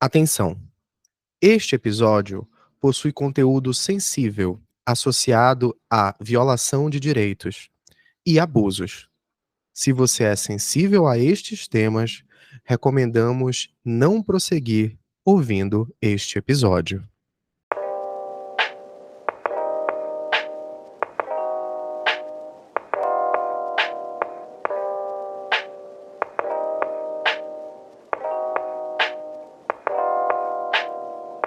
Atenção! Este episódio possui conteúdo sensível associado à violação de direitos e abusos. Se você é sensível a estes temas, recomendamos não prosseguir ouvindo este episódio.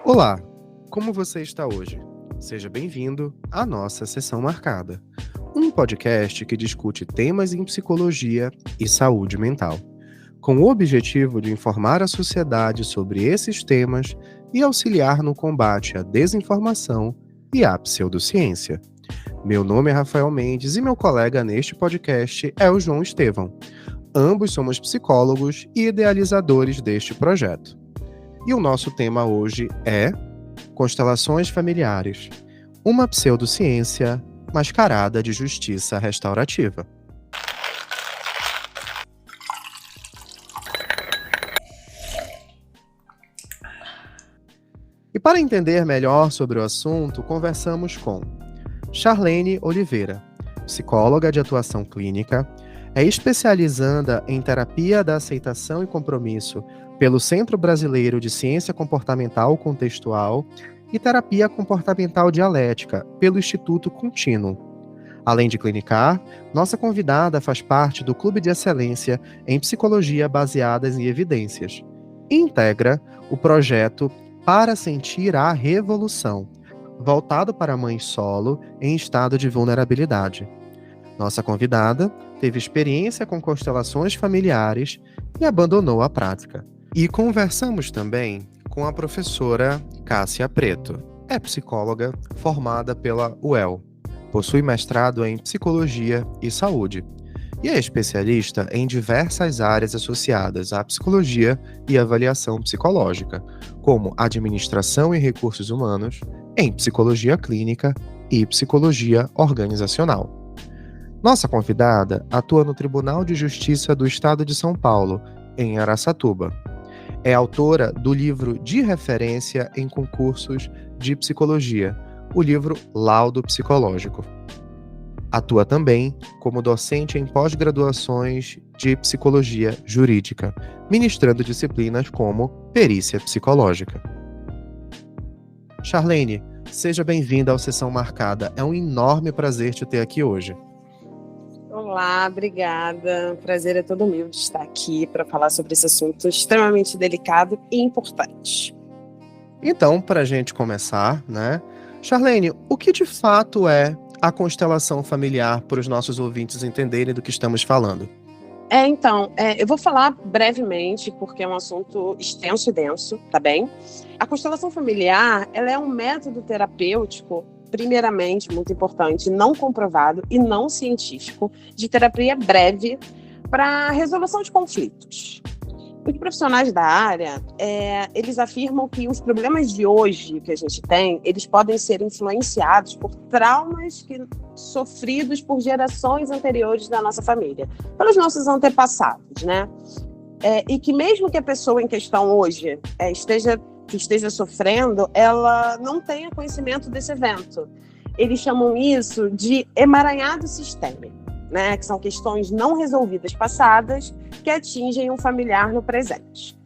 Olá, como você está hoje? Seja bem-vindo à nossa Sessão Marcada, um podcast que discute temas em psicologia e saúde mental, com o objetivo de informar a sociedade sobre esses temas e auxiliar no combate à desinformação e à pseudociência. Meu nome é Rafael Mendes e meu colega neste podcast é o João Estevão. Ambos somos psicólogos e idealizadores deste projeto. E o nosso tema hoje é Constelações Familiares, uma pseudociência mascarada de justiça restaurativa. E para entender melhor sobre o assunto, conversamos com Charlene Oliveira, psicóloga de atuação clínica, é especializanda em terapia da aceitação e compromisso pelo Centro Brasileiro de Ciência Comportamental Contextual e terapia comportamental dialética pelo Instituto Contínuo. Além de clinicar, nossa convidada faz parte do Clube de Excelência em Psicologia Baseadas em Evidências e integra o projeto Para Sentir a Revolução, voltado para mães solo em estado de vulnerabilidade. Nossa convidada teve experiência com constelações familiares e abandonou a prática. E conversamos também com a professora Cássia Preto. É psicóloga formada pela UEL. Possui mestrado em Psicologia e Saúde. E é especialista em diversas áreas associadas à psicologia e avaliação psicológica, como administração e recursos humanos, em psicologia clínica e psicologia organizacional. Nossa convidada atua no Tribunal de Justiça do Estado de São Paulo, em Araçatuba. É autora do livro de referência em concursos de psicologia, o livro Laudo Psicológico. Atua também como docente em pós-graduações de psicologia jurídica, ministrando disciplinas como perícia psicológica. Charlene, seja bem-vinda ao Sessão Marcada. É um enorme prazer te ter aqui hoje. Olá, obrigada. O prazer é todo meu de estar aqui para falar sobre esse assunto extremamente delicado e importante. Então, para a gente começar, né? Charlene, o que de fato é a constelação familiar para os nossos ouvintes entenderem do que estamos falando? Eu vou falar brevemente, porque é um assunto extenso e denso, tá bem? A constelação familiar, ela é um método terapêutico, primeiramente, muito importante, não comprovado e não científico, de terapia breve para resolução de conflitos. Os profissionais da área, eles afirmam que os problemas de hoje que a gente tem, eles podem ser influenciados por traumas sofridos por gerações anteriores da nossa família, pelos nossos antepassados, né? E que mesmo que a pessoa em questão hoje esteja sofrendo, ela não tenha conhecimento desse evento. Eles chamam isso de emaranhado sistêmico, né? Que são questões não resolvidas passadas que atingem um familiar no presente.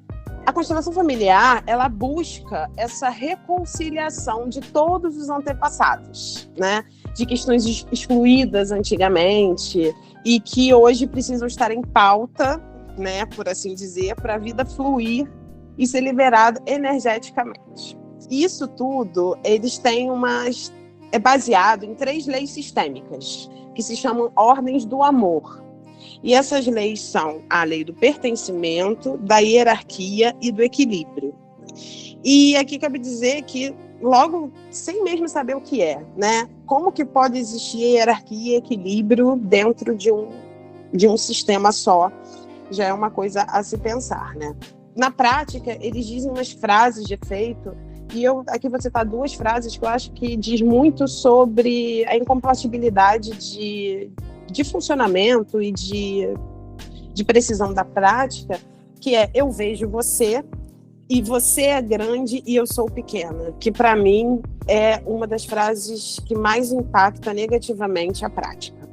A constelação familiar, ela busca essa reconciliação de todos os antepassados, né? De questões excluídas antigamente e que hoje precisam estar em pauta, né? Por assim dizer, para a vida fluir e ser liberado energeticamente. Isso tudo, eles têm é baseado em 3 leis sistêmicas, que se chamam ordens do amor. E essas leis são a lei do pertencimento, da hierarquia e do equilíbrio. E aqui cabe dizer que, logo, sem mesmo saber o que é, né? Como que pode existir hierarquia e equilíbrio dentro de um sistema só? Já é uma coisa a se pensar, né? Na prática, eles dizem umas frases de efeito, e aqui vou citar 2 frases que eu acho que diz muito sobre a incompatibilidade de funcionamento e de precisão da prática, que é: eu vejo você e você é grande e eu sou pequena, que para mim é uma das frases que mais impacta negativamente a prática.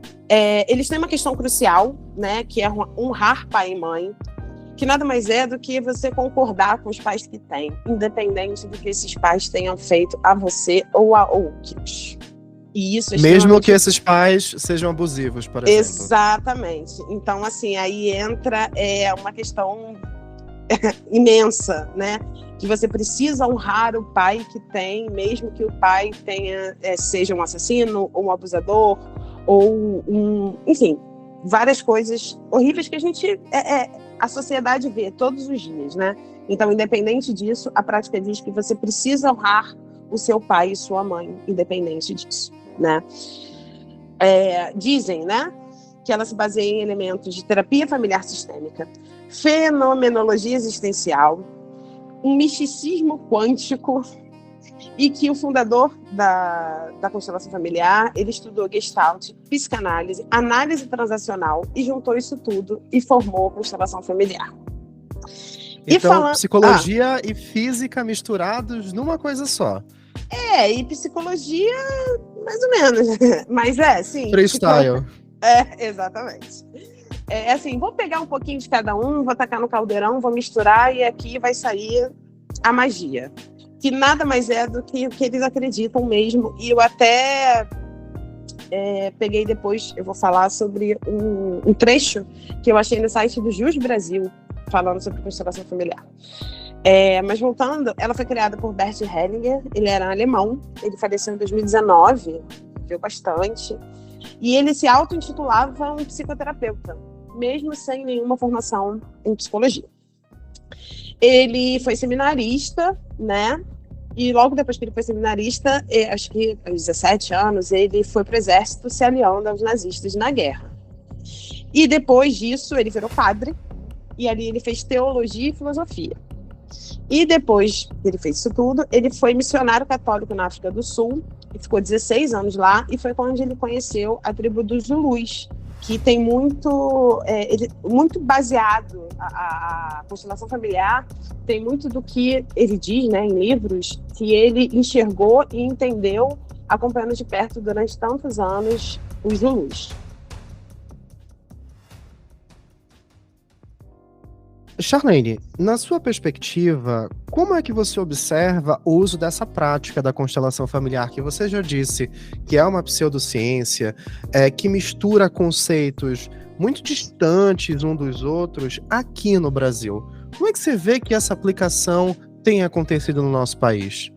Eles têm uma questão crucial, né, que é honrar pai e mãe, que nada mais é do que você concordar com os pais que têm, independente do que esses pais tenham feito a você ou a outros. E isso é mesmo que esses pais sejam abusivos, por exemplo. Exatamente. Então, assim, aí entra uma questão imensa, né? Que você precisa honrar o pai que tem, mesmo que o pai seja um assassino, ou um abusador, ou enfim, várias coisas horríveis que a sociedade vê todos os dias, né? Então, independente disso, a prática diz que você precisa honrar o seu pai e sua mãe, independente disso, né? Dizem, né, que ela se baseia em elementos de terapia familiar sistêmica, fenomenologia existencial, um misticismo quântico, e que o fundador da constelação familiar, ele estudou Gestalt, psicanálise, análise transacional e juntou isso tudo e formou a constelação familiar. Então, psicologia e física misturados numa coisa só. E psicologia, mais ou menos. Mas sim. Freestyle. Exatamente. Assim, vou pegar um pouquinho de cada um, vou tacar no caldeirão, vou misturar e aqui vai sair a magia. Que nada mais é do que o que eles acreditam mesmo. E eu até peguei depois, eu vou falar sobre um trecho que eu achei no site do Jus Brasil, falando sobre constelação familiar. Mas voltando, ela foi criada por Bert Hellinger, ele era alemão, ele faleceu em 2019, viveu bastante, e ele se auto-intitulava um psicoterapeuta, mesmo sem nenhuma formação em psicologia. Ele foi seminarista, né? E logo depois que ele foi seminarista, acho que aos 17 anos, ele foi para o exército se aliando aos nazistas na guerra. E depois disso, ele virou padre, e ali ele fez teologia e filosofia. E depois que ele fez isso tudo, ele foi missionário católico na África do Sul, e ficou 16 anos lá, e foi quando ele conheceu a tribo dos Zulus, que tem muito baseado, a constelação familiar tem muito do que ele diz, né, em livros, que ele enxergou e entendeu acompanhando de perto durante tantos anos os Zulus. Charlene, na sua perspectiva, como é que você observa o uso dessa prática da constelação familiar, que você já disse que é uma pseudociência, que mistura conceitos muito distantes um dos outros aqui no Brasil? Como é que você vê que essa aplicação tem acontecido no nosso país?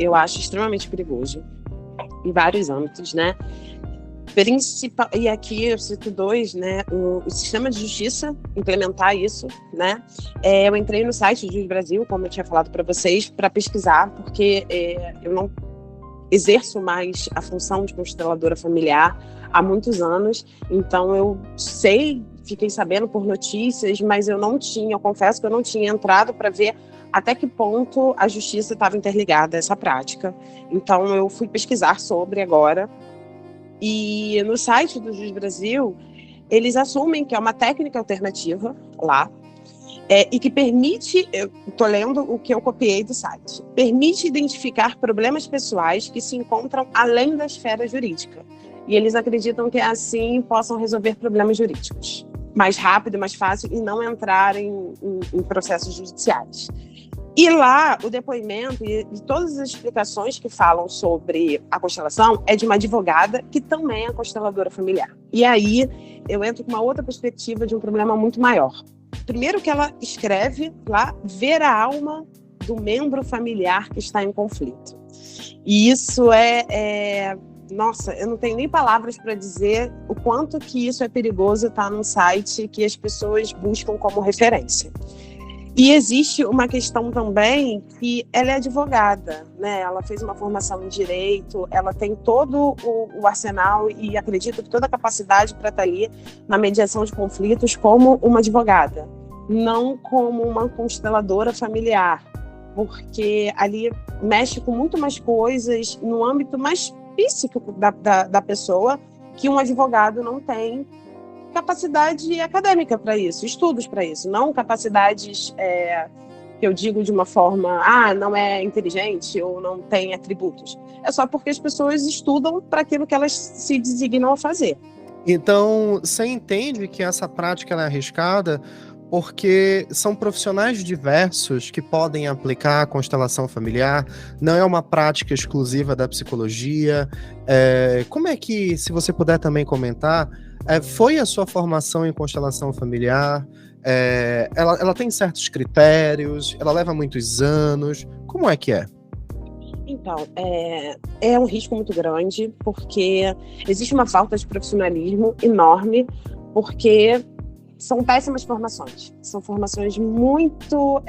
Eu acho extremamente perigoso, em vários âmbitos, né? E aqui eu cito dois, né? O sistema de justiça, implementar isso, né? Eu entrei no site do Jus Brasil, como eu tinha falado para vocês, para pesquisar, porque eu não exerço mais a função de consteladora familiar há muitos anos, então eu fiquei sabendo por notícias, mas eu confesso que eu não tinha entrado para ver até que ponto a justiça estava interligada a essa prática. Então eu fui pesquisar sobre agora. E no site do Jus Brasil, eles assumem que é uma técnica alternativa lá, e que permite, eu estou lendo o que eu copiei do site, permite identificar problemas pessoais que se encontram além da esfera jurídica. E eles acreditam que assim possam resolver problemas jurídicos mais rápido, mais fácil, e não entrar em processos judiciais. E lá, o depoimento e todas as explicações que falam sobre a constelação é de uma advogada que também é consteladora familiar. E aí, eu entro com uma outra perspectiva de um problema muito maior. Primeiro que ela escreve lá, ver a alma do membro familiar que está em conflito. E isso nossa, eu não tenho nem palavras para dizer o quanto que isso é perigoso estar num site que as pessoas buscam como referência. E existe uma questão também que ela é advogada, né? Ela fez uma formação em direito, ela tem todo o arsenal e acredito que toda a capacidade para estar ali na mediação de conflitos como uma advogada, não como uma consteladora familiar, porque ali mexe com muito mais coisas no âmbito mais psíquico da pessoa que um advogado não tem capacidade acadêmica para isso, estudos para isso, não capacidades porque eu digo de uma forma, não é inteligente ou não tem atributos. É só porque as pessoas estudam para aquilo que elas se designam a fazer. Então, você entende que essa prática ela é arriscada porque são profissionais diversos que podem aplicar a constelação familiar, não é uma prática exclusiva da psicologia. Como é que, se você puder também comentar, foi a sua formação em constelação familiar? Ela tem certos critérios? Ela leva muitos anos? Como é que é? Então, é um risco muito grande, porque existe uma falta de profissionalismo enorme, porque são péssimas formações. São formações muito...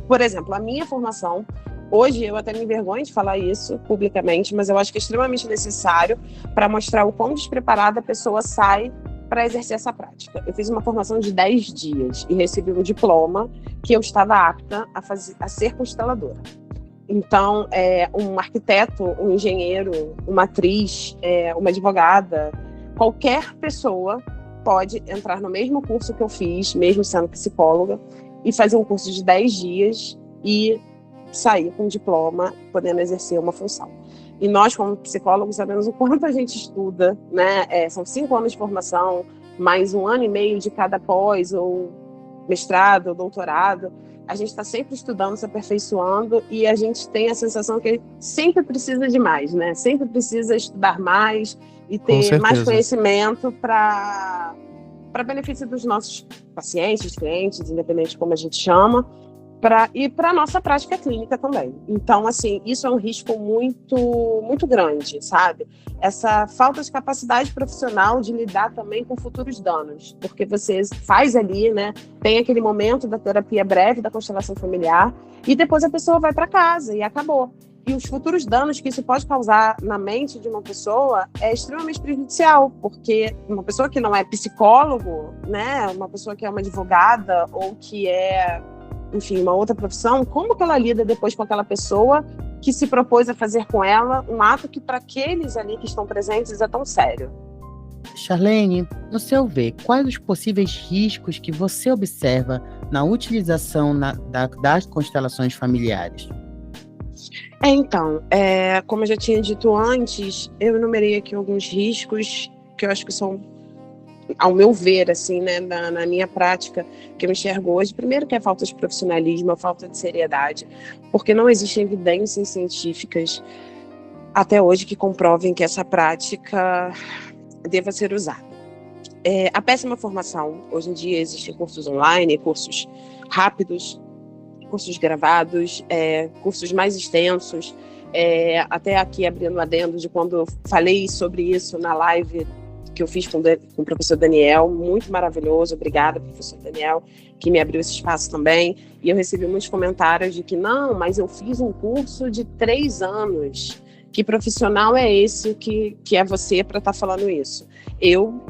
Por exemplo, a minha formação, hoje eu até me envergonho de falar isso publicamente, mas eu acho que é extremamente necessário para mostrar o quão despreparada a pessoa sai para exercer essa prática. Eu fiz uma formação de 10 dias e recebi um diploma que eu estava apta a ser consteladora. Então, um arquiteto, um engenheiro, uma atriz, uma advogada, qualquer pessoa pode entrar no mesmo curso que eu fiz, mesmo sendo psicóloga, e fazer um curso de 10 dias e sair com um diploma, podendo exercer uma função. E nós, como psicólogos, sabemos o quanto a gente estuda, né? São 5 anos de formação, mais 1 ano e meio de cada pós, ou mestrado, ou doutorado. A gente está sempre estudando, se aperfeiçoando, e a gente tem a sensação que sempre precisa de mais, né? Sempre precisa estudar mais e ter mais conhecimento para benefício dos nossos pacientes, clientes, independente de como a gente chama, e para a nossa prática clínica também. Então, assim, isso é um risco muito, muito grande, sabe? Essa falta de capacidade profissional de lidar também com futuros danos, porque você faz ali, né? Tem aquele momento da terapia breve da constelação familiar e depois a pessoa vai para casa e acabou. E os futuros danos que isso pode causar na mente de uma pessoa é extremamente prejudicial, porque uma pessoa que não é psicólogo, né? Uma pessoa que é uma advogada ou que é, enfim, uma outra profissão, como que ela lida depois com aquela pessoa que se propôs a fazer com ela um ato que para aqueles ali que estão presentes é tão sério? Charlene, no seu ver, quais os possíveis riscos que você observa na utilização das constelações familiares? Então, como eu já tinha dito antes, eu enumerei aqui alguns riscos que eu acho que são, ao meu ver, assim, né, na minha prática, que eu enxergo hoje. Primeiro que é a falta de profissionalismo, a falta de seriedade, porque não existem evidências científicas até hoje que comprovem que essa prática deva ser usada. A péssima formação. Hoje em dia existem cursos online, cursos rápidos, cursos gravados, cursos mais extensos, até aqui abrindo um adendo de quando eu falei sobre isso na live que eu fiz com o professor Daniel, muito maravilhoso, obrigada, professor Daniel, que me abriu esse espaço também, e eu recebi muitos comentários de que não, mas eu fiz um curso de 3 anos, que profissional é esse que é você para estar falando isso? Eu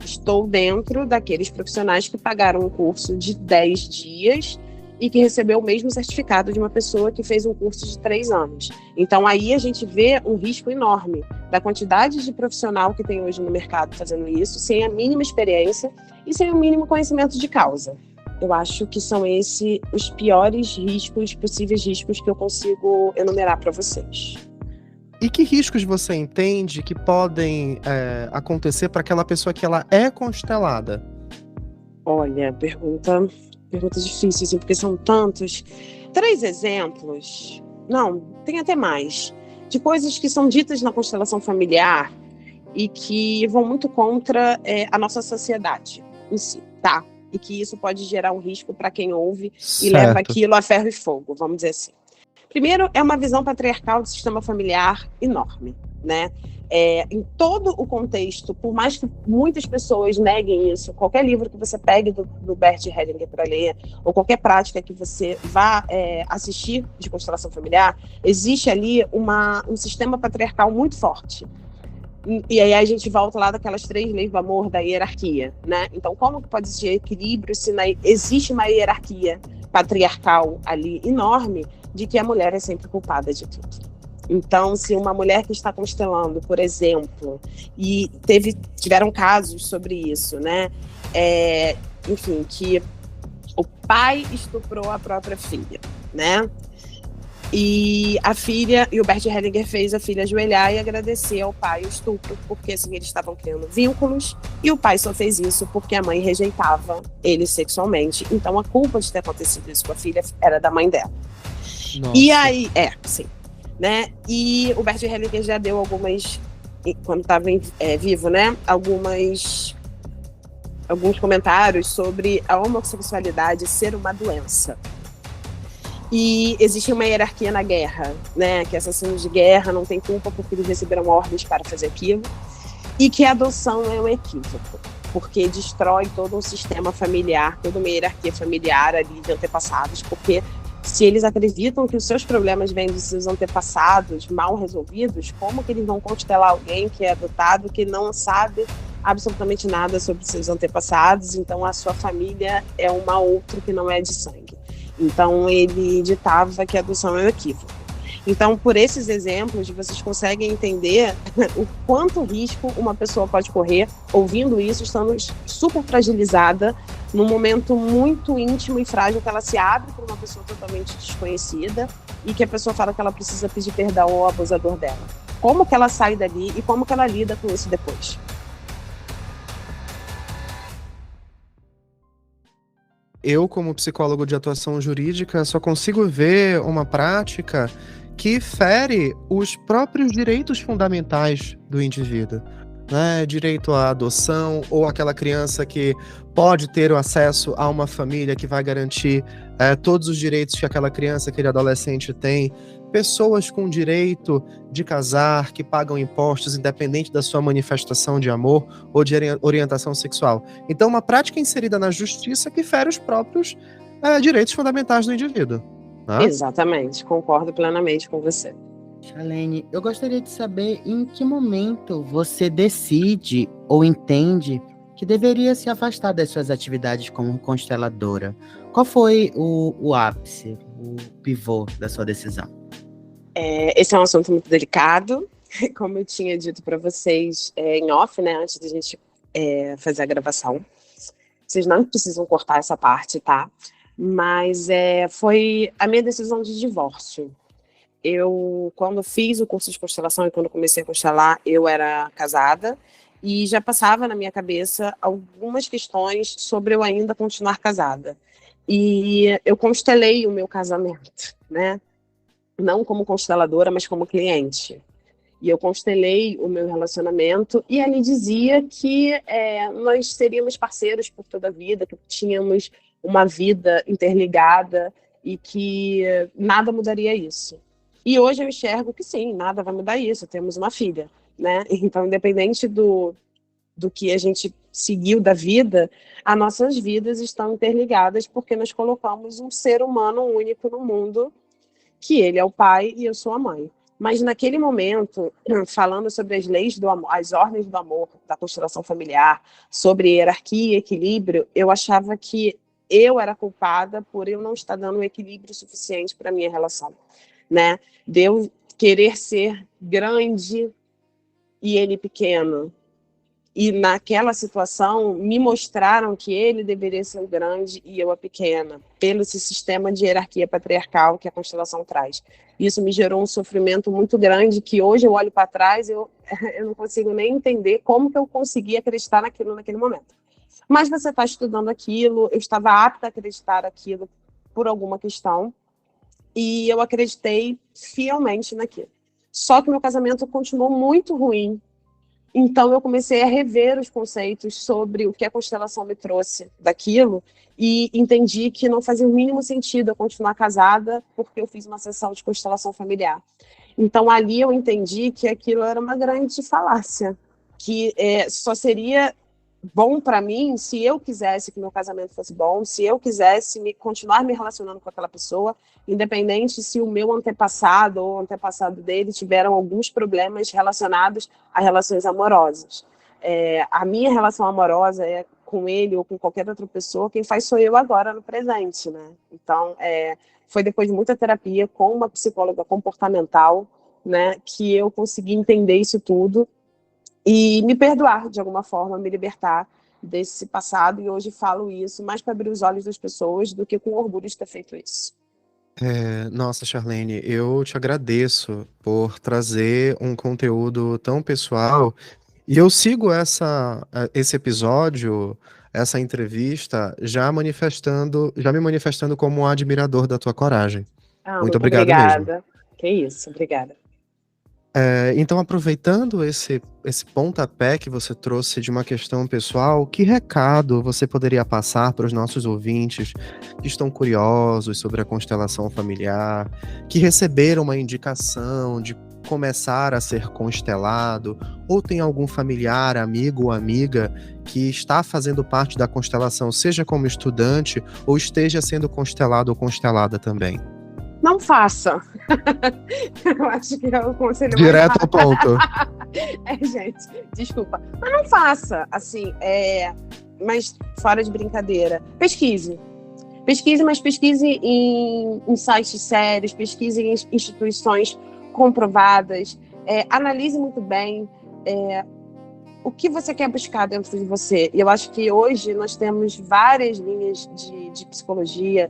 estou dentro daqueles profissionais que pagaram um curso de 10 dias e que recebeu o mesmo certificado de uma pessoa que fez um curso de 3 anos. Então, aí a gente vê um risco enorme da quantidade de profissional que tem hoje no mercado fazendo isso, sem a mínima experiência e sem o mínimo conhecimento de causa. Eu acho que são esses os piores riscos, possíveis riscos que eu consigo enumerar para vocês. E que riscos você entende que podem acontecer para aquela pessoa que ela é constelada? Olha, perguntas difíceis, assim, porque são tantos. 3 exemplos, não, tem até mais, de coisas que são ditas na constelação familiar e que vão muito contra a nossa sociedade em si, tá? E que isso pode gerar um risco para quem ouve e leva aquilo a ferro e fogo, vamos dizer assim. Primeiro, é uma visão patriarcal do sistema familiar enorme, né? Em todo o contexto, por mais que muitas pessoas neguem isso, qualquer livro que você pegue do Bert Hellinger para ler, ou qualquer prática que você vá assistir de constelação familiar, existe ali um sistema patriarcal muito forte. E aí a gente volta lá daquelas 3 leis do amor, da hierarquia, né? Então, como que pode existir equilíbrio se existe uma hierarquia patriarcal ali enorme de que a mulher é sempre culpada de tudo? Então, se uma mulher que está constelando, por exemplo, e tiveram casos sobre isso, né? Enfim, que o pai estuprou a própria filha, né? E a filha, e o Bert Hellinger fez a filha ajoelhar e agradecer ao pai o estupro, porque assim eles estavam criando vínculos, e o pai só fez isso porque a mãe rejeitava ele sexualmente. Então a culpa de ter acontecido isso com a filha era da mãe dela. Nossa. E aí, sim, né? E o Bert Hellinger já deu algumas, quando estava vivo, né? Alguns comentários sobre a homossexualidade ser uma doença. E existe uma hierarquia na guerra, né? Que assassinos de guerra não têm culpa porque eles receberam ordens para fazer aquilo. E que a adoção é um equívoco, porque destrói todo um sistema familiar, toda uma hierarquia familiar ali de antepassados, porque se eles acreditam que os seus problemas vêm dos seus antepassados mal resolvidos, como que eles vão constelar alguém que é adotado, que não sabe absolutamente nada sobre seus antepassados? Então a sua família é uma outra que não é de sangue. Então ele ditava que a adoção é um equívoco. Então, por esses exemplos, vocês conseguem entender o quanto risco uma pessoa pode correr ouvindo isso, estando super fragilizada, num momento muito íntimo e frágil, que ela se abre para uma pessoa totalmente desconhecida e que a pessoa fala que ela precisa pedir perdão ao abusador dela. Como que ela sai dali e como que ela lida com isso depois? Eu, como psicólogo de atuação jurídica, só consigo ver uma prática que fere os próprios direitos fundamentais do indivíduo, né? Direito à adoção, ou aquela criança que pode ter o acesso a uma família que vai garantir todos os direitos que aquela criança, aquele adolescente tem. Pessoas com direito de casar, que pagam impostos, independente da sua manifestação de amor ou de orientação sexual. Então, uma prática inserida na justiça que fere os próprios direitos fundamentais do indivíduo. Né? Exatamente, concordo plenamente com você. Charlene, eu gostaria de saber em que momento você decide ou entende que deveria se afastar das suas atividades como consteladora. Qual foi o ápice, o pivô da sua decisão? Esse é um assunto muito delicado, como eu tinha dito para vocês em off, né, antes da gente fazer a gravação. Vocês não precisam cortar essa parte, tá? Mas foi a minha decisão de divórcio. Eu, quando fiz o curso de constelação e quando comecei a constelar, eu era casada e já passava na minha cabeça algumas questões sobre eu ainda continuar casada. E eu constelei o meu casamento, né? Não como consteladora, mas como cliente. E eu constelei o meu relacionamento e ali dizia que nós seríamos parceiros por toda a vida, que tínhamos uma vida interligada e que nada mudaria isso. E hoje eu enxergo que sim, nada vai mudar isso, temos uma filha, né? Então, independente do que a gente seguiu da vida, as nossas vidas estão interligadas porque nós colocamos um ser humano único no mundo, que ele é o pai e eu sou a mãe. Mas naquele momento, falando sobre as leis do amor, as ordens do amor, da constelação familiar, sobre hierarquia e equilíbrio, eu achava que eu era culpada por eu não estar dando um equilíbrio suficiente para a minha relação, né? De eu querer ser grande e ele pequeno. E naquela situação me mostraram que ele deveria ser o grande e eu a pequena, pelo esse sistema de hierarquia patriarcal que a constelação traz. Isso me gerou um sofrimento muito grande que hoje eu olho para trás e eu não consigo nem entender como que eu consegui acreditar naquilo naquele momento. Mas você está estudando aquilo, eu estava apta a acreditar aquilo por alguma questão e eu acreditei fielmente naquilo. Só que meu casamento continuou muito ruim. Então, eu comecei a rever os conceitos sobre o que a constelação me trouxe daquilo e entendi que não fazia o mínimo sentido eu continuar casada porque eu fiz uma sessão de constelação familiar. Então, ali eu entendi que aquilo era uma grande falácia, que só seria bom para mim se eu quisesse que meu casamento fosse bom, se eu quisesse continuar me relacionando com aquela pessoa, independente se o meu antepassado ou o antepassado dele tiveram alguns problemas relacionados a relações amorosas. A minha relação amorosa com ele ou com qualquer outra pessoa, quem faz sou eu agora no presente, né? Então, foi depois de muita terapia com uma psicóloga comportamental, né, que eu consegui entender isso tudo e me perdoar, de alguma forma, me libertar desse passado. E hoje falo isso mais para abrir os olhos das pessoas do que com orgulho de ter feito isso. Nossa, Charlene, eu te agradeço por trazer um conteúdo tão pessoal. E eu sigo esse episódio, essa entrevista, já me manifestando como um admirador da tua coragem. Ah, Muito muito obrigado mesmo. obrigada. Que isso, obrigada. Então, aproveitando esse pontapé que você trouxe de uma questão pessoal, que recado você poderia passar para os nossos ouvintes que estão curiosos sobre a constelação familiar, que receberam uma indicação de começar a ser constelado, ou tem algum familiar, amigo ou amiga que está fazendo parte da constelação, seja como estudante ou esteja sendo constelado ou constelada também? Não faça. Eu acho que é o conselho mais Direto ao ponto. gente, desculpa. Mas não faça, assim, mas fora de brincadeira. Pesquise. Pesquise, mas pesquise em sites sérios, pesquise em instituições comprovadas, analise muito bem o que você quer buscar dentro de você. E eu acho que hoje nós temos várias linhas de psicologia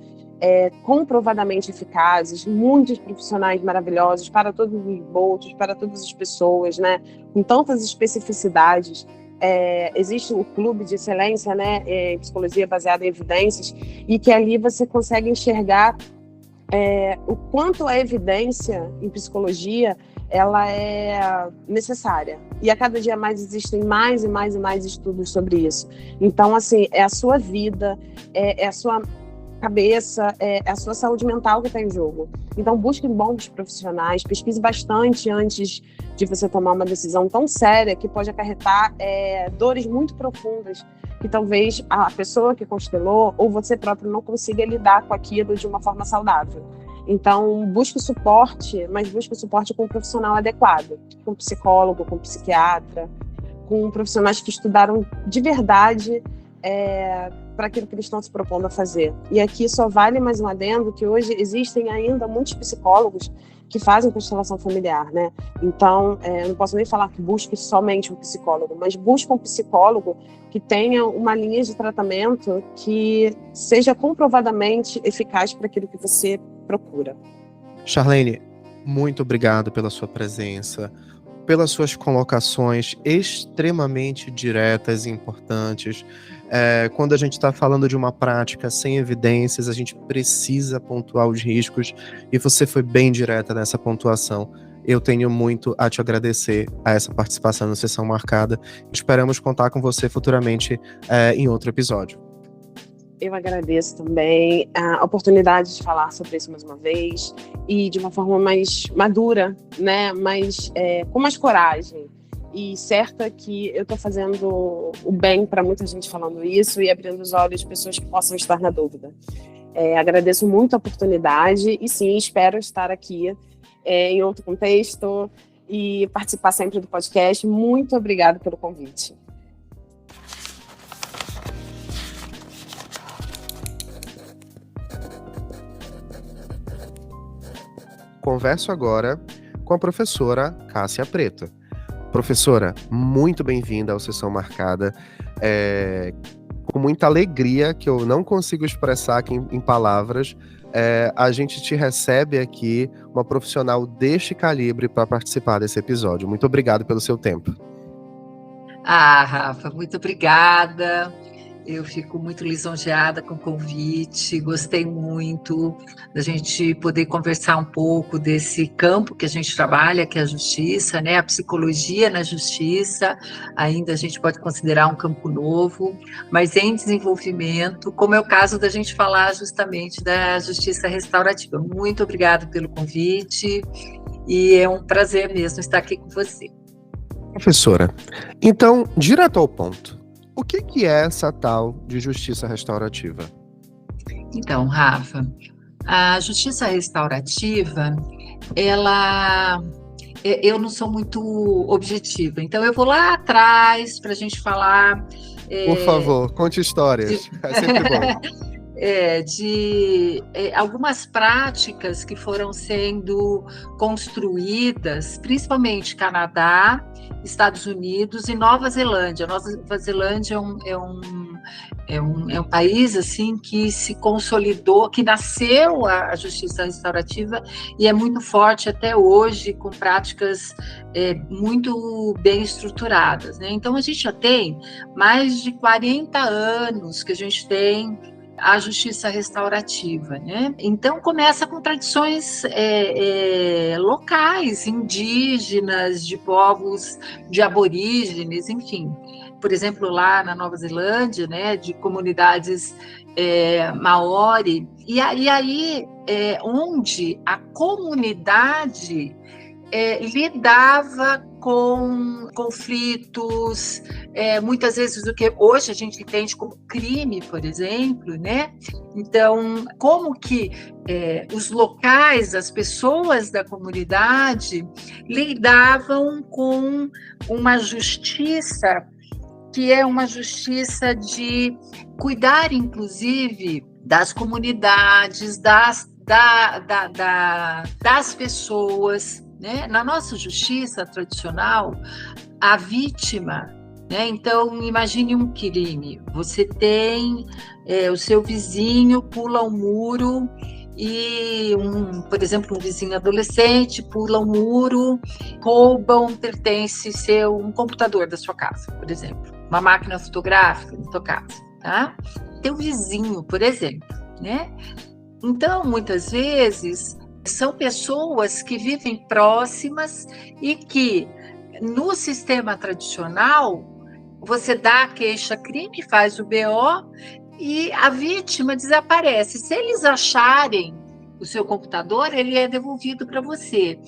comprovadamente eficazes, muitos profissionais maravilhosos para todos os bolsos, para todas as pessoas, né? Com tantas especificidades. Existe o clube de excelência, né, em psicologia baseada em evidências, e que ali você consegue enxergar o quanto a evidência em psicologia ela é necessária. E a cada dia mais existem mais e mais e mais estudos sobre isso. Então, assim, é a sua vida, é a sua cabeça, é a sua saúde mental que está em jogo. Então, busque bons profissionais, pesquise bastante antes de você tomar uma decisão tão séria que pode acarretar dores muito profundas que talvez a pessoa que constelou ou você próprio não consiga lidar com aquilo de uma forma saudável. Então, busque suporte, mas busque suporte com um profissional adequado, com um psicólogo, com um psiquiatra, com profissionais que estudaram de verdade para aquilo que eles estão se propondo a fazer. E aqui só vale mais um adendo que hoje existem ainda muitos psicólogos que fazem constelação familiar, né? Então, eu não posso nem falar que busque somente um psicólogo, mas busque um psicólogo que tenha uma linha de tratamento que seja comprovadamente eficaz para aquilo que você procura. Charlene, muito obrigado pela sua presença, pelas suas colocações extremamente diretas e importantes. Quando a gente está falando de uma prática sem evidências, a gente precisa pontuar os riscos, e você foi bem direta nessa pontuação. Eu tenho muito a te agradecer a essa participação na Sessão Marcada. Esperamos contar com você futuramente em outro episódio. Eu agradeço também a oportunidade de falar sobre isso mais uma vez e de uma forma mais madura, né? Com mais coragem. E certa que eu estou fazendo o bem para muita gente falando isso e abrindo os olhos de pessoas que possam estar na dúvida. Agradeço muito a oportunidade e sim, espero estar aqui em outro contexto e participar sempre do podcast. Muito obrigada pelo convite. Converso agora com a professora Cássia Preto. Professora, muito bem-vinda ao Sessão Marcada. Com muita alegria, que eu não consigo expressar aqui em palavras, a gente te recebe aqui, uma profissional deste calibre, para participar desse episódio. Muito obrigado pelo seu tempo. Rafa, muito obrigada. Eu fico muito lisonjeada com o convite, gostei muito da gente poder conversar um pouco desse campo que a gente trabalha, que é a justiça, né? A psicologia na justiça, ainda a gente pode considerar um campo novo, mas em desenvolvimento, como é o caso da gente falar justamente da justiça restaurativa. Muito obrigada pelo convite e é um prazer mesmo estar aqui com você. Professora, então, direto ao ponto. O que é essa tal de justiça restaurativa? Então, Rafa, a justiça restaurativa, eu não sou muito objetiva, então eu vou lá atrás para a gente falar... Por favor, conte histórias, é sempre bom. De algumas práticas que foram sendo construídas, principalmente Canadá, Estados Unidos e Nova Zelândia. Nova Zelândia é um é um país assim que se consolidou, que nasceu a justiça restaurativa e é muito forte até hoje, com práticas muito bem estruturadas, né? Então a gente já tem mais de 40 anos que a gente tem a justiça restaurativa, né? Então começa com tradições locais, indígenas, de povos de aborígenes, enfim. Por exemplo, lá na Nova Zelândia, né, de comunidades maori, e aí onde a comunidade lidava com conflitos, muitas vezes o que hoje a gente entende como crime, por exemplo, né? Então, como que os locais, as pessoas da comunidade lidavam com uma justiça que é uma justiça de cuidar, inclusive, das comunidades, das pessoas, né? Na nossa justiça tradicional, a vítima, né? Então, imagine um crime. Você tem o seu vizinho pula um muro e, por exemplo, um vizinho adolescente pula um muro, rouba um computador da sua casa, por exemplo, uma máquina fotográfica da sua casa, tá? Teu vizinho, por exemplo, né? Então, muitas vezes, são pessoas que vivem próximas e que, no sistema tradicional, você dá a queixa-crime, faz o BO e a vítima desaparece. Se eles acharem o seu computador, ele é devolvido para você.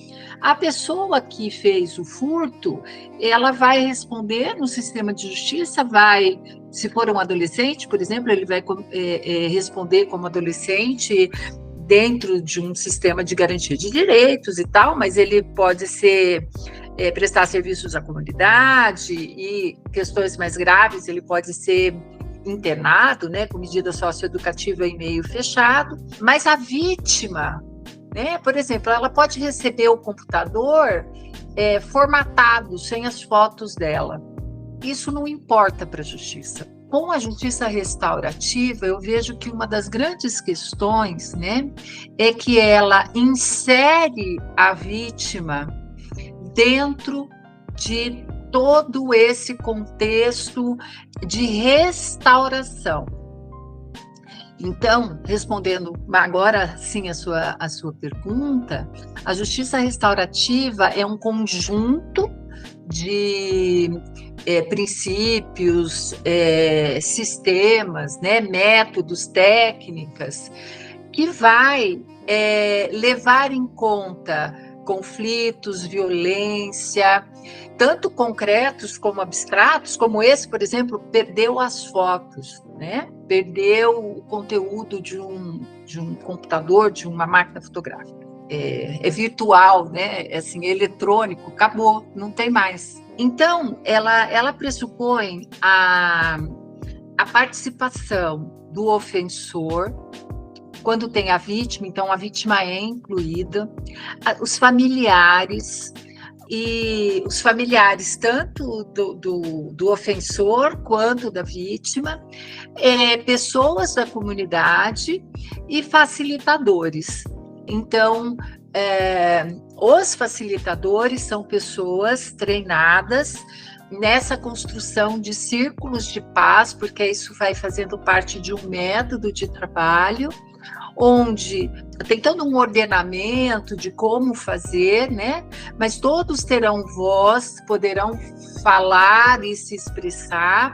A pessoa que fez o furto, ela vai responder no sistema de justiça, se for um adolescente, por exemplo, ele vai responder como adolescente dentro de um sistema de garantia de direitos e tal, mas ele pode prestar serviços à comunidade e questões mais graves, ele pode ser internado, né, com medida socioeducativa em meio fechado, mas a vítima, né, por exemplo, ela pode receber o computador formatado, sem as fotos dela. Isso não importa para a justiça. Com a justiça restaurativa, eu vejo que uma das grandes questões, né, é que ela insere a vítima dentro de todo esse contexto de restauração. Então, respondendo agora sim a sua pergunta, a justiça restaurativa é um conjunto de princípios, sistemas, né, métodos, técnicas, que vai levar em conta conflitos, violência, tanto concretos como abstratos, como esse, por exemplo, perdeu as fotos, né? Perdeu o conteúdo de um computador, de uma máquina fotográfica. É virtual, né? Assim, eletrônico, acabou, não tem mais. Então, ela pressupõe a participação do ofensor. Quando tem a vítima, então a vítima é incluída, os familiares, e os familiares tanto do ofensor quanto da vítima, pessoas da comunidade e facilitadores. Então, os facilitadores são pessoas treinadas nessa construção de círculos de paz, porque isso vai fazendo parte de um método de trabalho, onde tem todo um ordenamento de como fazer, né? Mas todos terão voz, poderão falar e se expressar,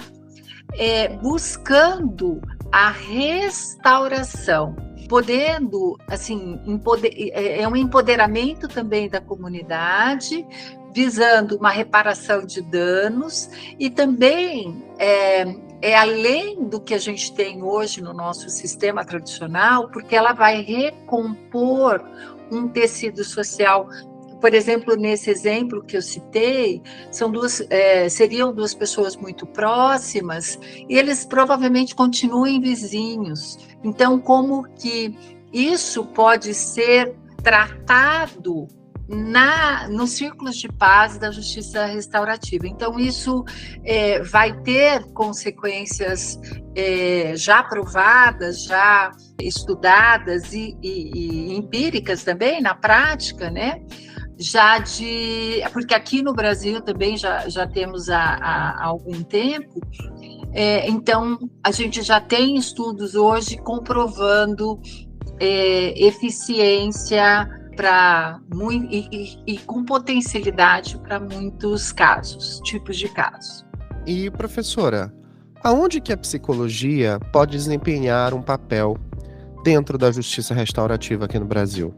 buscando a restauração, podendo, assim, um empoderamento também da comunidade, visando uma reparação de danos e também além do que a gente tem hoje no nosso sistema tradicional, porque ela vai recompor um tecido social. Por exemplo, nesse exemplo que eu citei, seriam duas pessoas muito próximas e eles provavelmente continuem vizinhos. Então, como que isso pode ser tratado nos círculos de paz da justiça restaurativa. Então, isso vai ter consequências já provadas, já estudadas e empíricas também, na prática, né? Porque aqui no Brasil também já temos há algum tempo, então a gente já tem estudos hoje comprovando eficiência e com potencialidade para muitos casos, tipos de casos. E, professora, aonde que a psicologia pode desempenhar um papel dentro da justiça restaurativa aqui no Brasil?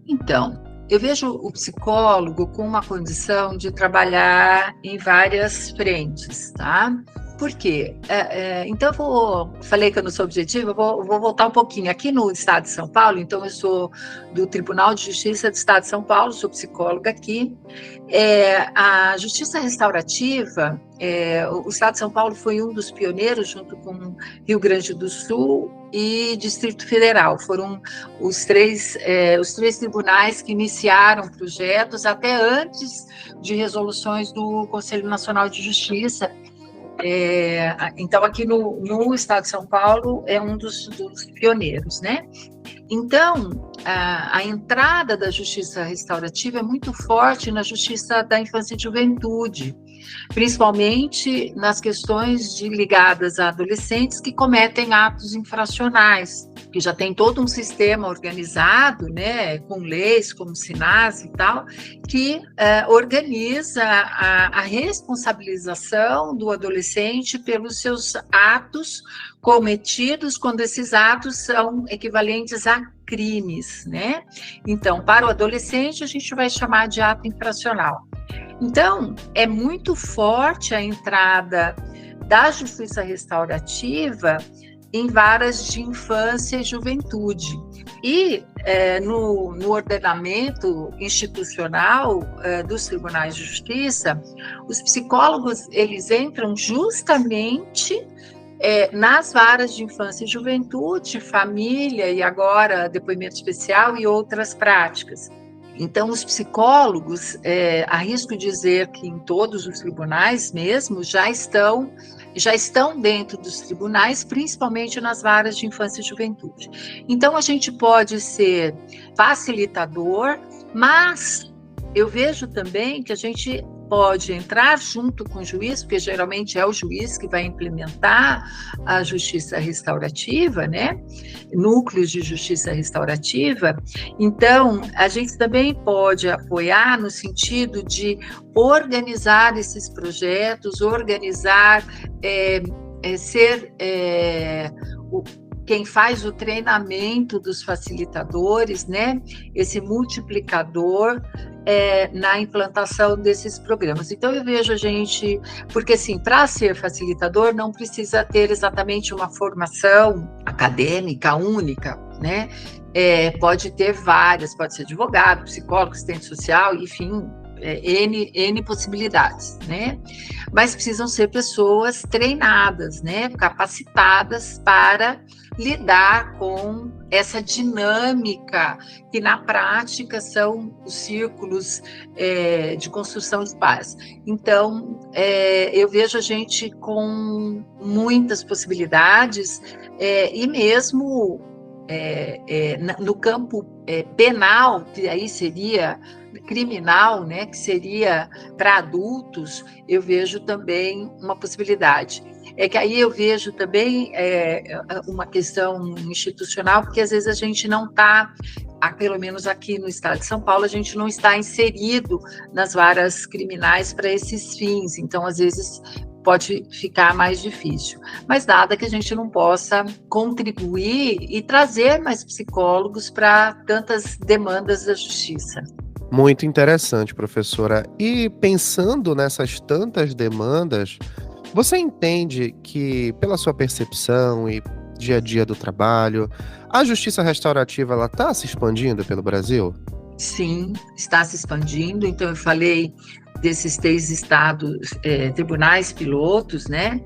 Então, eu vejo o psicólogo com uma condição de trabalhar em várias frentes, tá? Por quê? Então, falei que eu não sou objetiva, vou voltar um pouquinho. Aqui no Estado de São Paulo, então eu sou do Tribunal de Justiça do Estado de São Paulo, sou psicóloga aqui. A justiça restaurativa, o Estado de São Paulo foi um dos pioneiros, junto com Rio Grande do Sul e Distrito Federal. Foram os três tribunais que iniciaram projetos até antes de resoluções do Conselho Nacional de Justiça. Então, aqui no Estado de São Paulo é um dos pioneiros, né? Então, a entrada da justiça restaurativa é muito forte na justiça da infância e juventude, principalmente nas questões ligadas a adolescentes que cometem atos infracionais, que já tem todo um sistema organizado, né, com leis como o SINAS e tal, que organiza a responsabilização do adolescente pelos seus atos cometidos quando esses atos são equivalentes a crimes, né? Então, para o adolescente, a gente vai chamar de ato infracional. Então, é muito forte a entrada da justiça restaurativa em varas de infância e juventude. E no ordenamento institucional dos tribunais de justiça, os psicólogos, eles entram justamente nas varas de infância e juventude, família e agora depoimento especial e outras práticas. Então, os psicólogos, arrisco dizer que em todos os tribunais mesmo, já estão dentro dos tribunais, principalmente nas varas de infância e juventude. Então, a gente pode ser facilitador, mas eu vejo também que a gente pode entrar junto com o juiz, porque geralmente é o juiz que vai implementar a justiça restaurativa, né? Núcleos de justiça restaurativa. Então, a gente também pode apoiar no sentido de organizar esses projetos, quem faz o treinamento dos facilitadores, né? Esse multiplicador na implantação desses programas. Então, eu vejo a gente... Porque, assim, para ser facilitador, não precisa ter exatamente uma formação acadêmica única, né? Pode ter várias, pode ser advogado, psicólogo, assistente social, enfim... N possibilidades, né? Mas precisam ser pessoas treinadas, né? Capacitadas para lidar com essa dinâmica que na prática são os círculos de construção de paz. Então, eu vejo a gente com muitas possibilidades e mesmo no campo penal, que aí seria criminal, né, que seria para adultos, eu vejo também uma possibilidade. Que aí eu vejo também uma questão institucional, porque às vezes a gente não está, pelo menos aqui no Estado de São Paulo, a gente não está inserido nas varas criminais para esses fins, então às vezes pode ficar mais difícil. Mas nada que a gente não possa contribuir e trazer mais psicólogos para tantas demandas da justiça. Muito interessante, professora. E pensando nessas tantas demandas, você entende que, pela sua percepção e dia a dia do trabalho, a justiça restaurativa ela está se expandindo pelo Brasil? Sim, está se expandindo. Então, eu falei desses 3 estados, tribunais pilotos, né?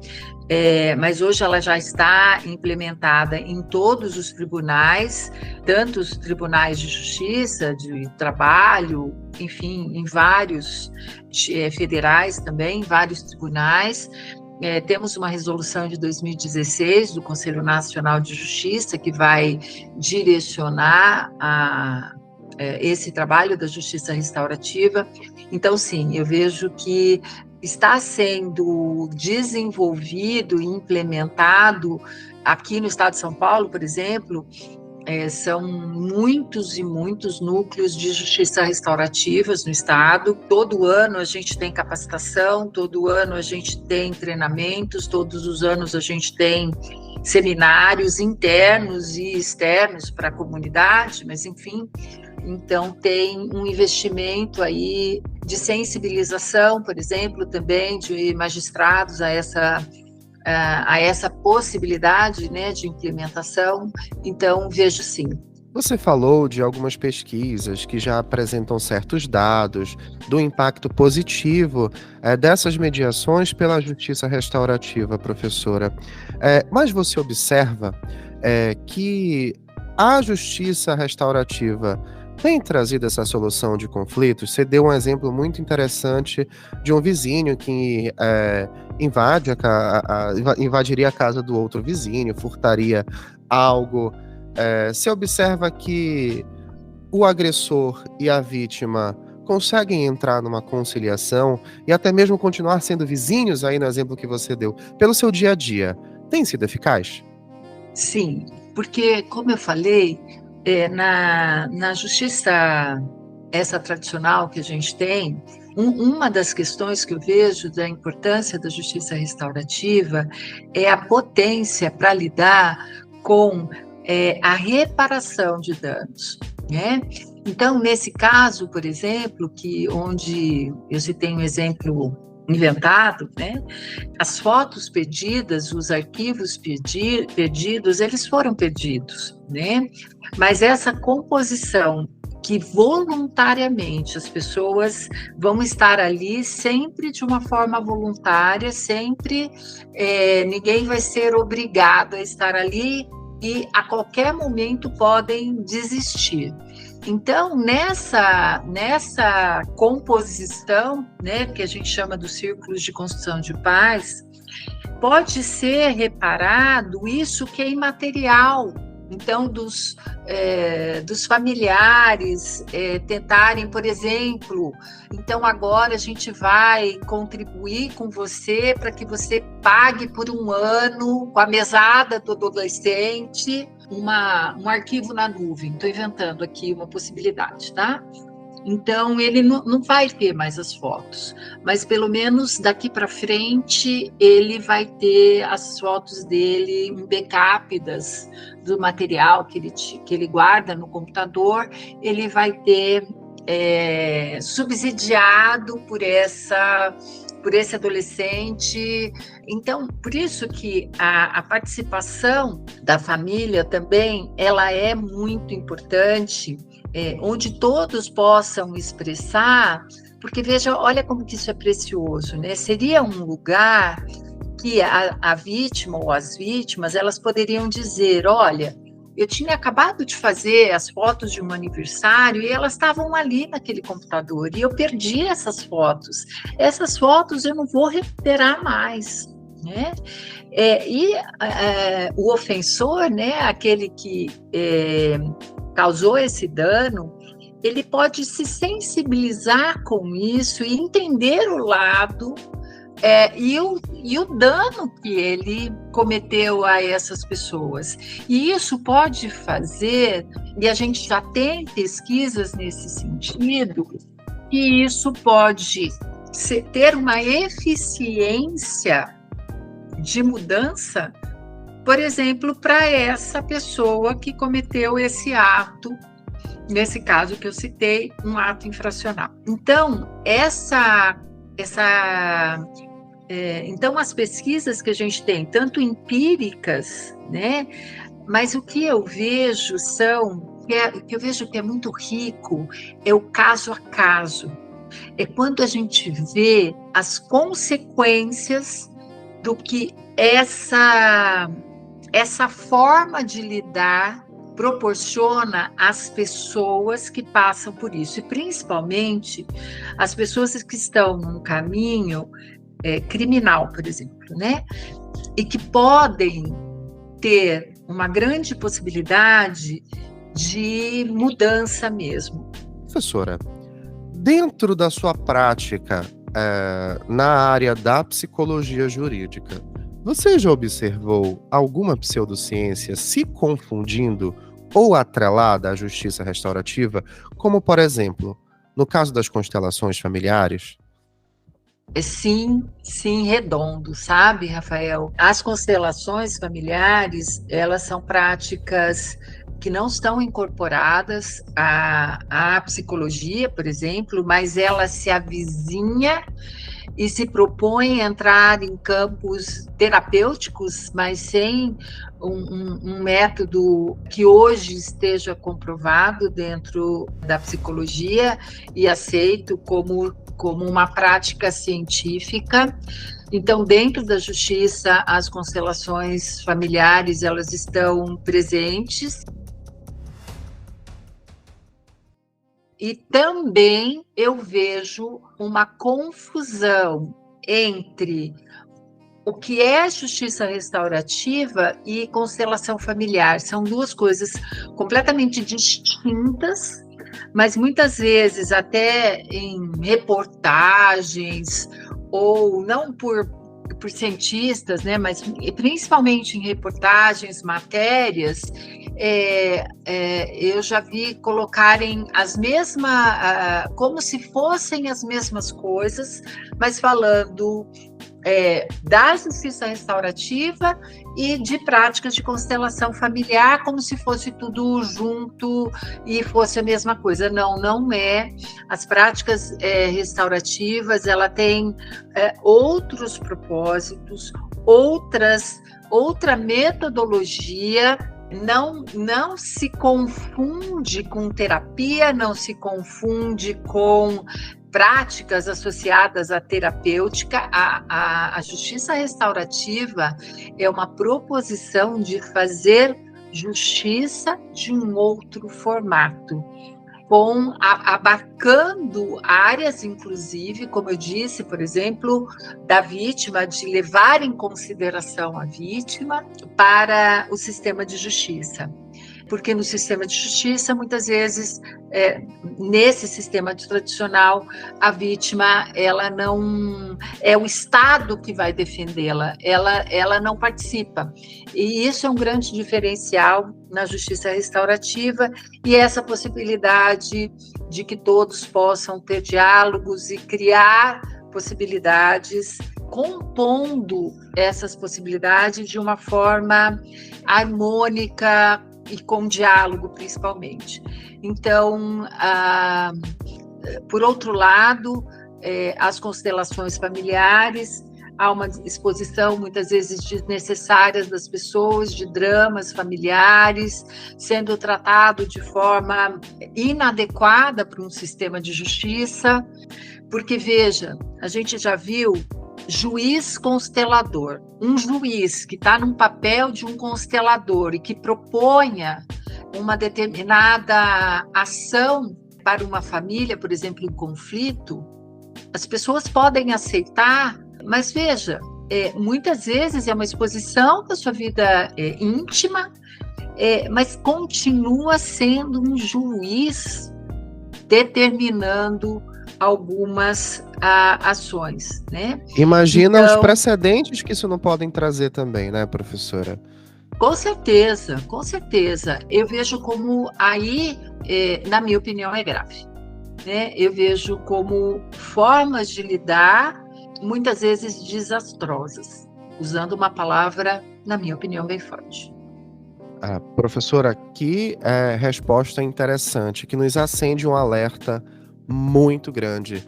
Mas hoje ela já está implementada em todos os tribunais, tanto os tribunais de justiça, de trabalho, enfim, em vários federais também, vários tribunais. Temos uma resolução de 2016 do Conselho Nacional de Justiça que vai direcionar esse trabalho da justiça restaurativa. Então, sim, eu vejo que está sendo desenvolvido e implementado aqui no estado de São Paulo, por exemplo. São muitos e muitos núcleos de justiça restaurativas no estado. Todo ano a gente tem capacitação, todo ano a gente tem treinamentos, todos os anos a gente tem seminários internos e externos para a comunidade, mas enfim, então tem um investimento aí de sensibilização, por exemplo, também de magistrados a essa possibilidade, né, de implementação. Então, vejo sim. Você falou de algumas pesquisas que já apresentam certos dados do impacto positivo dessas mediações pela justiça restaurativa, professora. Mas você observa que a justiça restaurativa tem trazido essa solução de conflitos? Você deu um exemplo muito interessante de um vizinho que invadiria a casa do outro vizinho, furtaria algo. Você observa que o agressor e a vítima conseguem entrar numa conciliação e até mesmo continuar sendo vizinhos, aí no exemplo que você deu, pelo seu dia a dia. Tem sido eficaz? Sim, porque, como eu falei, na justiça essa tradicional que a gente tem, uma das questões que eu vejo da importância da justiça restaurativa é a potência para lidar com a reparação de danos, né? Então, nesse caso, por exemplo, onde eu citei um exemplo inventado, né? As fotos perdidas, os arquivos perdidos, eles foram perdidos, né? Mas essa composição que voluntariamente as pessoas vão estar ali sempre de uma forma voluntária, sempre ninguém vai ser obrigado a estar ali e a qualquer momento podem desistir. Então, nessa composição, né, que a gente chama dos círculos de construção de paz, pode ser reparado isso que é imaterial. Então, dos familiares tentarem, por exemplo, então agora a gente vai contribuir com você para que você pague por um ano com a mesada do adolescente um arquivo na nuvem. Estou inventando aqui uma possibilidade, tá? Então, ele não vai ter mais as fotos, mas pelo menos daqui para frente ele vai ter as fotos dele, um backup do material que ele guarda no computador, ele vai ter subsidiado por esse adolescente. Então, por isso que a participação da família também, ela é muito importante, onde todos possam expressar, porque veja, olha como que isso é precioso, né? Seria um lugar que a vítima ou as vítimas, elas poderiam dizer, olha, eu tinha acabado de fazer as fotos de um aniversário e elas estavam ali naquele computador e eu perdi essas fotos. Essas fotos eu não vou recuperar mais, né? O ofensor, né, aquele que causou esse dano, ele pode se sensibilizar com isso e entender o lado e o dano que ele cometeu a essas pessoas. E isso pode fazer, e a gente já tem pesquisas nesse sentido, que isso pode ter uma eficiência de mudança, por exemplo, para essa pessoa que cometeu esse ato, nesse caso que eu citei, um ato infracional. Então, então, as pesquisas que a gente tem, tanto empíricas, né, mas o que eu vejo que eu vejo que é muito rico, é o caso a caso, é quando a gente vê as consequências do que essa forma de lidar proporciona às pessoas que passam por isso, e principalmente as pessoas que estão num caminho criminal, por exemplo, né? E que podem ter uma grande possibilidade de mudança mesmo. Professora, dentro da sua prática na área da psicologia jurídica, você já observou alguma pseudociência se confundindo ou atrelada à justiça restaurativa, como, por exemplo, no caso das constelações familiares? Sim, redondo, sabe, Rafael? As constelações familiares, elas são práticas que não estão incorporadas à psicologia, por exemplo, mas ela se avizinha e se propõe a entrar em campos terapêuticos, mas sem um método que hoje esteja comprovado dentro da psicologia e aceito como uma prática científica. Então, dentro da justiça, as constelações familiares, elas estão presentes. E também eu vejo uma confusão entre o que é justiça restaurativa e constelação familiar. São duas coisas completamente distintas, mas muitas vezes até em reportagens, ou não por cientistas, né, mas principalmente em reportagens, matérias, eu já vi colocarem as mesmas, como se fossem as mesmas coisas, mas falando da justiça restaurativa e de práticas de constelação familiar, como se fosse tudo junto e fosse a mesma coisa. Não é. As práticas restaurativas, ela tem outros propósitos, outra metodologia. Não se confunde com terapia, não se confunde com práticas associadas à terapêutica. A justiça restaurativa é uma proposição de fazer justiça de um outro formato, abarcando áreas, inclusive, como eu disse, por exemplo, da vítima, de levar em consideração a vítima para o sistema de justiça. Porque no sistema de justiça, muitas vezes, nesse sistema tradicional, a vítima, ela não é o Estado que vai defendê-la, ela não participa. E isso é um grande diferencial na justiça restaurativa, e essa possibilidade de que todos possam ter diálogos e criar possibilidades, compondo essas possibilidades de uma forma harmônica e com diálogo, principalmente. Então, por outro lado, as constelações familiares, há uma exposição, muitas vezes, desnecessária das pessoas, de dramas familiares, sendo tratado de forma inadequada para um sistema de justiça, porque, veja, a gente já viu juiz constelador, um juiz que está num papel de um constelador e que proponha uma determinada ação para uma família, por exemplo, em conflito, as pessoas podem aceitar, mas veja, muitas vezes é uma exposição da sua vida íntima, mas continua sendo um juiz determinando algumas ações, né? Imagina os precedentes que isso não podem trazer também, né, professora? Com certeza. Eu vejo como aí, na minha opinião, é grave, né? Eu vejo como formas de lidar, muitas vezes desastrosas, usando uma palavra, na minha opinião, bem forte. Professora, que resposta interessante, que nos acende um alerta muito grande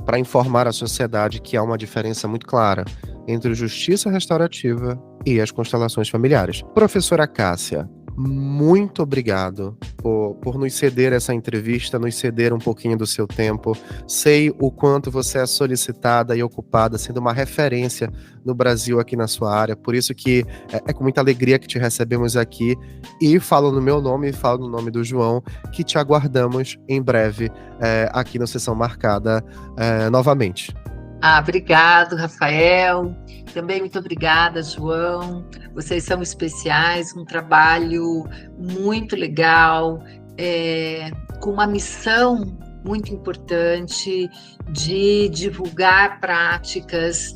para informar a sociedade que há uma diferença muito clara entre justiça restaurativa e as constelações familiares. Professora Cássia, muito obrigado por nos ceder essa entrevista, nos ceder um pouquinho do seu tempo. Sei o quanto você é solicitada e ocupada, sendo uma referência no Brasil aqui na sua área. Por isso que é com muita alegria que te recebemos aqui. E falo no meu nome e falo no nome do João, que te aguardamos em breve aqui no Sessão Marcada novamente. Obrigado, Rafael. Também muito obrigada, João. Vocês são especiais, um trabalho muito legal, com uma missão muito importante de divulgar práticas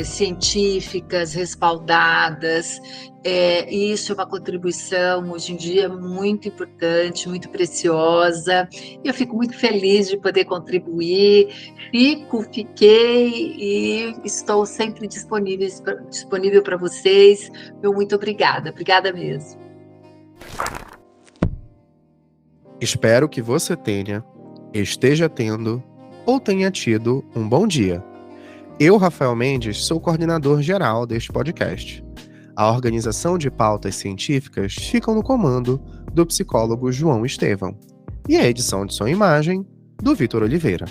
científicas respaldadas. E isso é uma contribuição, hoje em dia, muito importante, muito preciosa. Eu fico muito feliz de poder contribuir. Fiquei e estou sempre disponível para vocês. Meu muito obrigada mesmo. Espero que você esteja tendo ou tenha tido um bom dia. Eu, Rafael Mendes, sou o coordenador geral deste podcast. A organização de pautas científicas fica no comando do psicólogo João Estevão e a edição de som e imagem do Vitor Oliveira.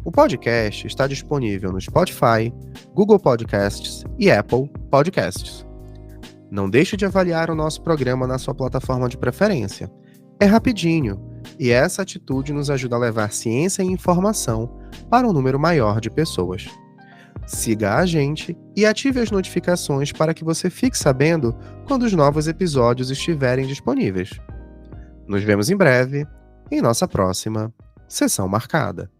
O podcast está disponível no Spotify, Google Podcasts e Apple Podcasts. Não deixe de avaliar o nosso programa na sua plataforma de preferência. É rapidinho e essa atitude nos ajuda a levar ciência e informação para um número maior de pessoas. Siga a gente e ative as notificações para que você fique sabendo quando os novos episódios estiverem disponíveis. Nos vemos em breve em nossa próxima Sessão Marcada.